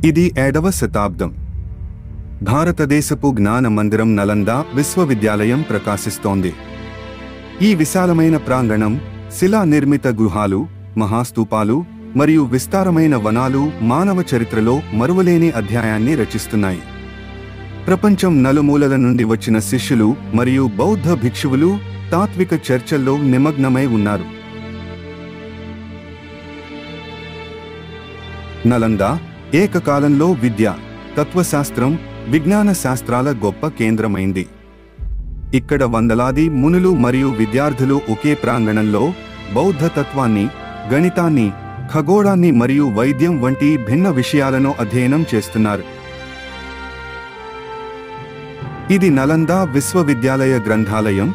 ఇది 7వ శతాబ్దం. భారతదేశపు జ్ఞాన మందిరం నలంద విశ్వవిద్యాలయం ప్రకాశిస్తోంది. ఈ విశాలమైన ప్రాంగణం, శిలా నిర్మిత గుహాలు, మహాస్తూపాలు మరియు విస్తారమైన వనాలు మానవ చరిత్రలో మరువలేని అధ్యాయాన్ని రచిస్తున్నాయి. ప్రపంచం నలుమూలల నుండి వచ్చిన శిష్యులు మరియు బౌద్ధ భిక్షువులు తాత్విక చర్చల్లో నిమగ్నమై ఉన్నారు. నలంద ఏకకాలంలో విద్య, తత్వశాస్త్రం, విజ్ఞాన శాస్త్రాల గొప్ప కేంద్రమైంది. ఇక్కడ వందలాది మునులు మరియు విద్యార్థులు ఒకే ప్రాంగణంలో బౌద్ధ తత్వాన్ని, గణితాన్ని, ఖగోళాన్ని మరియు వైద్యం వంటి భిన్న విషయాలను అధ్యయనం చేస్తున్నారు. ఇది నలంద విశ్వవిద్యాలయ గ్రంథాలయం.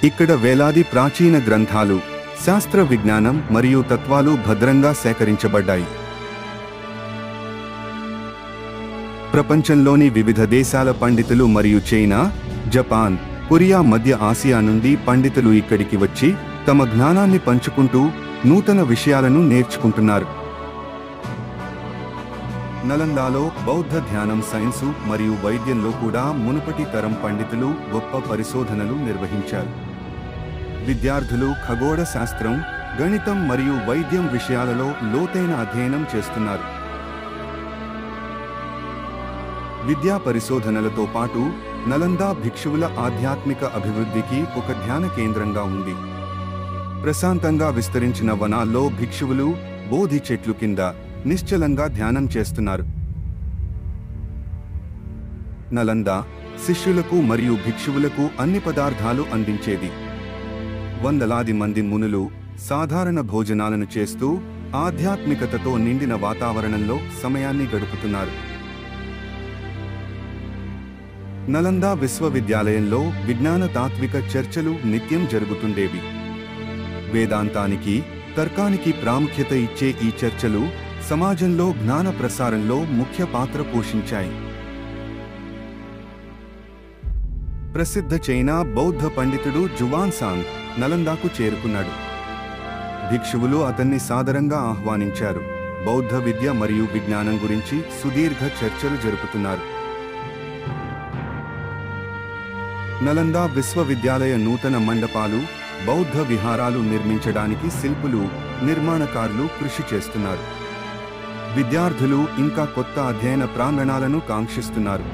ఇక్కడ వేలాది ప్రాచీన గ్రంథాలు, శాస్త్ర విజ్ఞానం మరియు తత్వాలు భద్రంగా సేకరించబడ్డాయి. ప్రపంచంలోని వివిధ దేశాల పండితులు మరియు చైనా, జపాన్, కొరియా, మధ్య ఆసియా నుండి పండితులు ఇక్కడికి వచ్చి తమ జ్ఞానాన్ని పంచుకుంటూ నూతన విషయాలను నేర్చుకుంటున్నారు. నలందాలో బౌద్ధ ధ్యానం, సైన్సు మరియు వైద్యంలో కూడా మునుపటి తరం పండితులు గొప్ప పరిశోధనలు నిర్వహించారు. విద్యార్థులు ఖగోళ శాస్త్రం, గణితం మరియు వైద్యం విషయాలలో లోతైన అధ్యయనం చేస్తున్నారు. విద్యా పరిశోధనలతో పాటు నలంద భిక్షువుల ఆధ్యాత్మిక అభివృద్ధికి ఒక ధ్యాన కేంద్రంగా ఉంది. ప్రశాంతంగా విస్తరించిన వనాల్లో భిక్షువులు బోధి చెట్లు కింద నిశ్చలంగా ధ్యానం చేస్తున్నారు. నలంద శిష్యులకు మరియు భిక్షువులకు అన్ని పదార్థాలు అందించేది. వందలాది మంది మునులు సాధారణ భోజనాలను చేస్తూ ఆధ్యాత్మికతతో నిండిన వాతావరణంలో సమయాన్ని గడుపుతున్నారు. నలంద విశ్వవిద్యాలయంలో విజ్ఞాన తాత్విక చర్చలు నిత్యం జరుగుతుండేవి. వేదాంతానికి, తర్కానికి ప్రాముఖ్యత ఇచ్చే ఈ చర్చలు సమాజంలో జ్ఞాన ప్రసారంలో ముఖ్య పాత్ర పోషించాయి. ప్రసిద్ధ చైనా బౌద్ధ పండితుడు జువాన్సాంగ్ నలందాకు చేరుకున్నాడు. భిక్షువులు అతన్ని సాదరంగా ఆహ్వానించారు. బౌద్ధ విద్య మరియు విజ్ఞానం గురించి సుదీర్ఘ చర్చలు జరుపుతున్నారు. నలంద విశ్వవిద్యాలయ నూతన మండపాలు, బౌద్ధ విహారాలు నిర్మించడానికి శిల్పులు, నిర్మాణకారులు కృషి చేస్తున్నారు. విద్యార్థులు ఇంకా కొత్త అధ్యయన ప్రాంగణాలను కాంక్షిస్తున్నారు.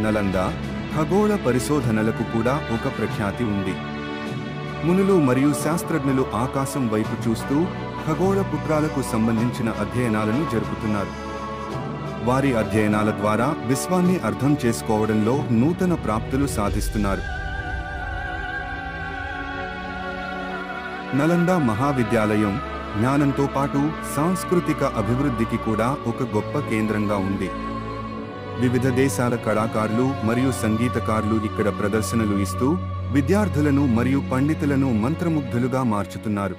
నలంద ఖగోళ పరిశోధనలకు కూడా ఒక ప్రఖ్యాతి ఉంది. మునులు మరియు శాస్త్రజ్ఞులు ఆకాశం వైపు చూస్తూ ఖగోళ పుత్రాలకు సంబంధించిన అధ్యయనాలను జరుపుతున్నారు. వారి అధ్యయనాల ద్వారా విశ్వాన్ని అర్థం చేసుకోవడంలో నూతన ప్రాప్తులు సాధిస్తున్నారు. నలంద మహావిద్యాలయం జ్ఞానంతో పాటు సాంస్కృతిక అభివృద్ధికి కూడా ఒక గొప్ప కేంద్రంగా ఉంది. వివిధ దేశాల కళాకారులు మరియు సంగీతకారులు ఇక్కడ ప్రదర్శనలు ఇస్తూ విద్యార్థులను మరియు పండితులను మంత్రముగ్ధులుగా మార్చుతున్నారు.